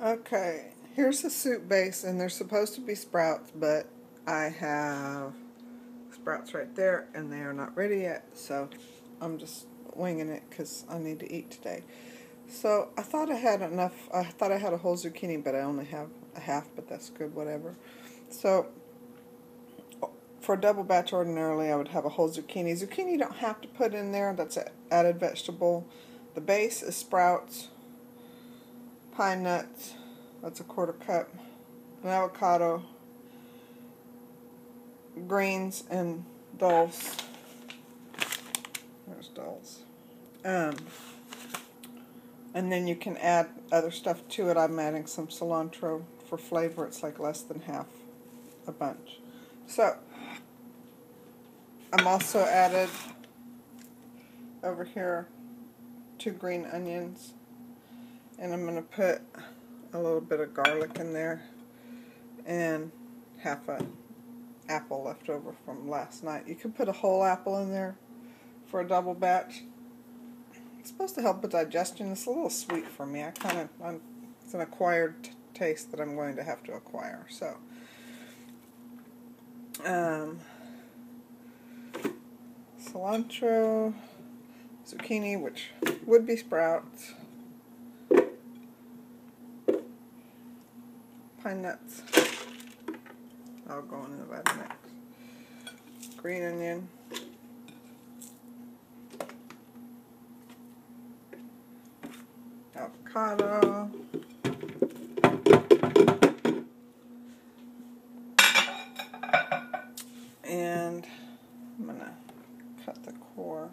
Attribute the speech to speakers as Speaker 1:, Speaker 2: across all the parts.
Speaker 1: Okay, here's the soup base, and they're supposed to be sprouts, but I have sprouts right there, and they are not ready yet, so I'm just winging it because I need to eat today. So I thought I had enough. I thought I had a whole zucchini, but I only have a half, but that's good, whatever. So for a double batch, ordinarily I would have a whole zucchini. Zucchini you don't have to put in there. That's an added vegetable. The base is sprouts, pine nuts, that's a 1/4 cup, an avocado, greens, and dulse. There's dulse. And then you can add other stuff to it. I'm adding some cilantro for flavor. It's like less than half a bunch. So I'm also added over here 2 green onions, and I'm going to put a little bit of garlic in there and half an apple left over from last night. You could put a whole apple in there for a double batch. It's supposed to help with digestion. It's a little sweet for me. It's an acquired taste that I'm going to have to acquire. So cilantro, zucchini, which would be sprouts, pine nuts, I'll go into that next, green onion, avocado, and I'm going to cut the core.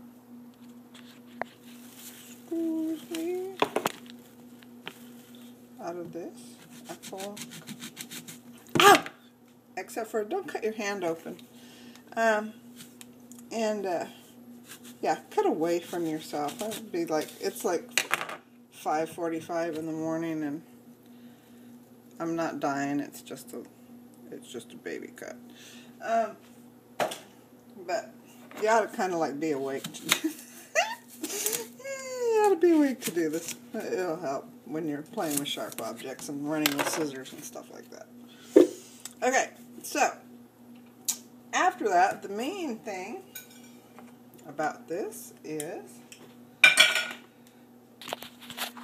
Speaker 1: Excuse me. Out of this apple. Ah! Except for don't cut your hand open. Yeah, cut away from yourself. That would be like, it's like 5:45 in the morning, and I'm not dying. It's just a baby cut. But you ought to kind of like be awake. You ought to be awake to do this. It'll help when you're playing with sharp objects and running with scissors and stuff like that. Okay, so after that, the main thing about this is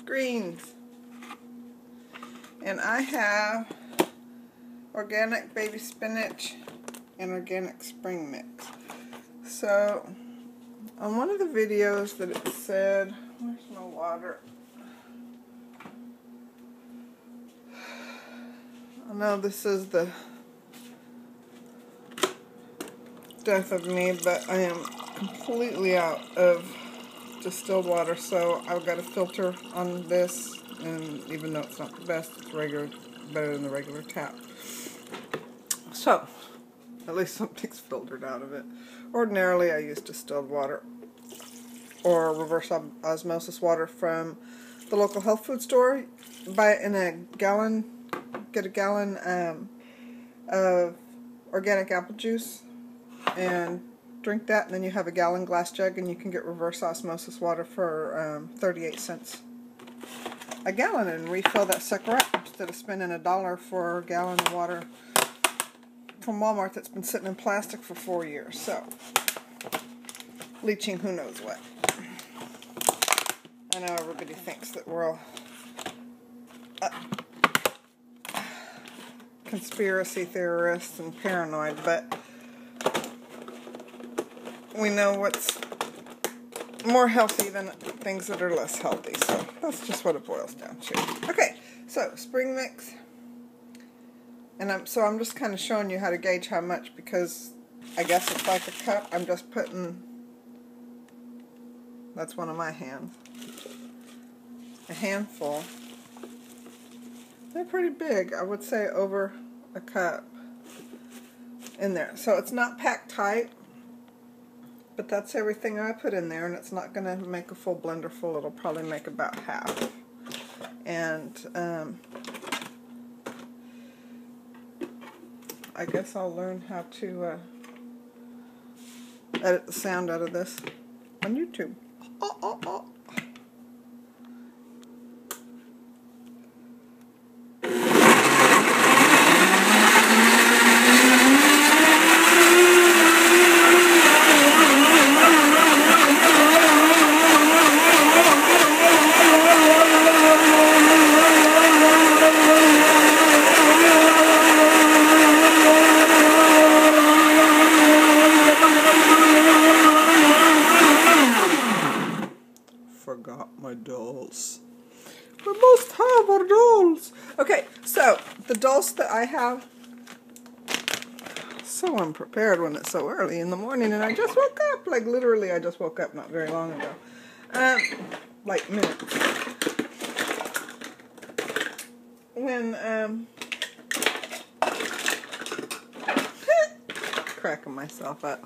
Speaker 1: greens. And I have organic baby spinach and organic spring mix. So on one of the videos that it said, where's my water? I know this is the death of me, but I am completely out of distilled water, so I've got a filter on this, and even though it's not the best, it's better than the regular tap. So at least something's filtered out of it. Ordinarily I use distilled water or reverse osmosis water from the local health food store. Buy it in a gallon, get a gallon of organic apple juice and drink that, and then you have a gallon glass jug, and you can get reverse osmosis water for 38 cents a gallon, and refill that sucker up instead of spending $1 for a gallon of water from Walmart that's been sitting in plastic for 4 years. So leaching who knows what. I know everybody thinks that we're all conspiracy theorists and paranoid, but we know what's more healthy than things that are less healthy. So that's just what it boils down to. Okay, so spring mix. And I'm just kind of showing you how to gauge how much, because I guess it's like a cup. I'm just putting, that's one of my hands, a handful. They're pretty big. I would say over a cup in there. So it's not packed tight, but that's everything I put in there, and it's not going to make a full blender full. It'll probably make about half. And I guess I'll learn how to edit the sound out of this on YouTube. Okay, so the dulse that I have, so unprepared when it's so early in the morning, and I just woke up. Like literally, I just woke up not very long ago. Like minutes. When cracking myself up.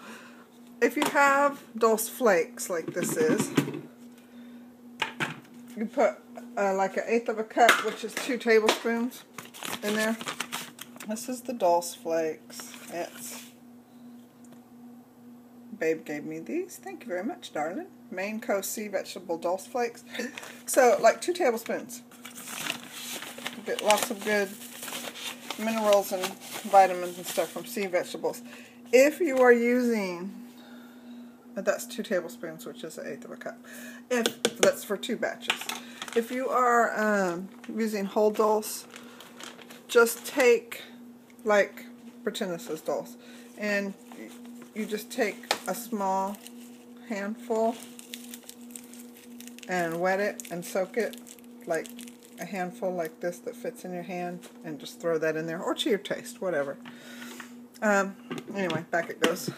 Speaker 1: If you have dulse flakes like this is, you put like 1/8 of a cup, which is 2 tablespoons, in there. This is the dulse flakes. Babe gave me these. Thank you very much, darling. Maine Coast Sea Vegetable Dulse Flakes. So, like 2 tablespoons. You get lots of good minerals and vitamins and stuff from sea vegetables. If you are using, that's 2 tablespoons, which is 1/8 of a cup. If that's for 2 batches. If you are using whole dulse, just take, like, pretend this is dulse, and you just take a small handful and wet it and soak it, like a handful like this that fits in your hand, and just throw that in there, or to your taste, whatever. Anyway, back it goes.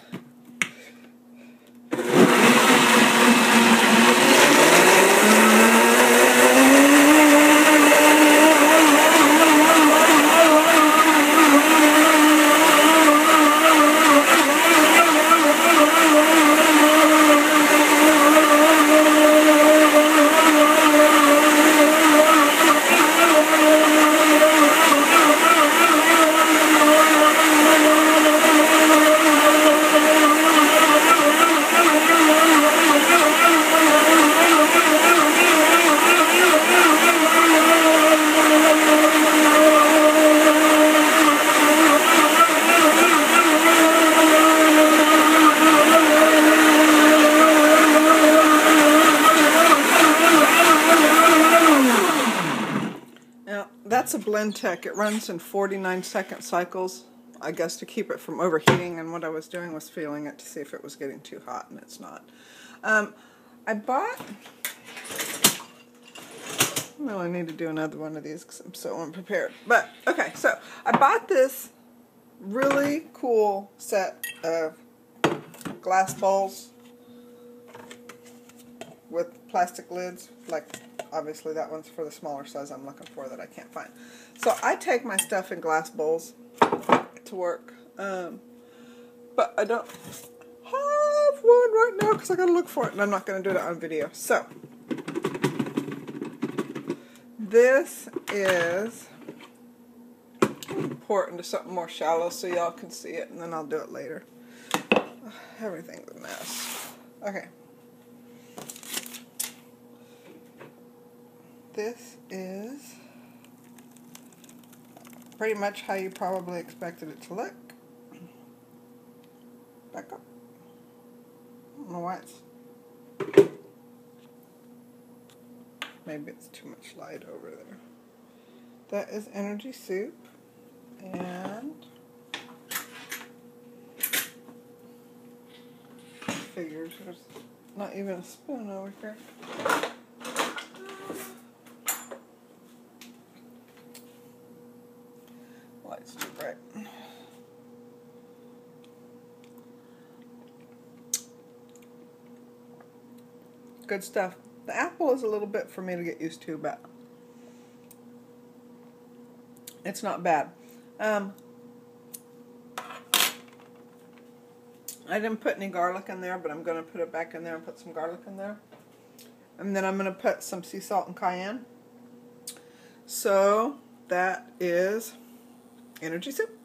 Speaker 1: That's a Blendtec. It runs in 49-second cycles, I guess, to keep it from overheating, and what I was doing was feeling it to see if it was getting too hot, and it's not. I bought, well, I need to do another one of these because I'm so unprepared. But, okay, so I bought this really cool set of glass bowls with plastic lids, like, obviously that one's for the smaller size I'm looking for that I can't find. So I take my stuff in glass bowls to work, but I don't have one right now because I gotta look for it, and I'm not gonna do it on video. So this is, pour it into something more shallow so y'all can see it, and then I'll do it later. Everything's a mess. Okay. This is pretty much how you probably expected it to look. Back up. I don't know why it's, maybe it's too much light over there. That is energy soup, and figures there's not even a spoon over here. Light's too bright. Good stuff. The apple is a little bit for me to get used to, but it's not bad. I didn't put any garlic in there, but I'm going to put it back in there and put some garlic in there. And then I'm going to put some sea salt and cayenne. So that is energy soup.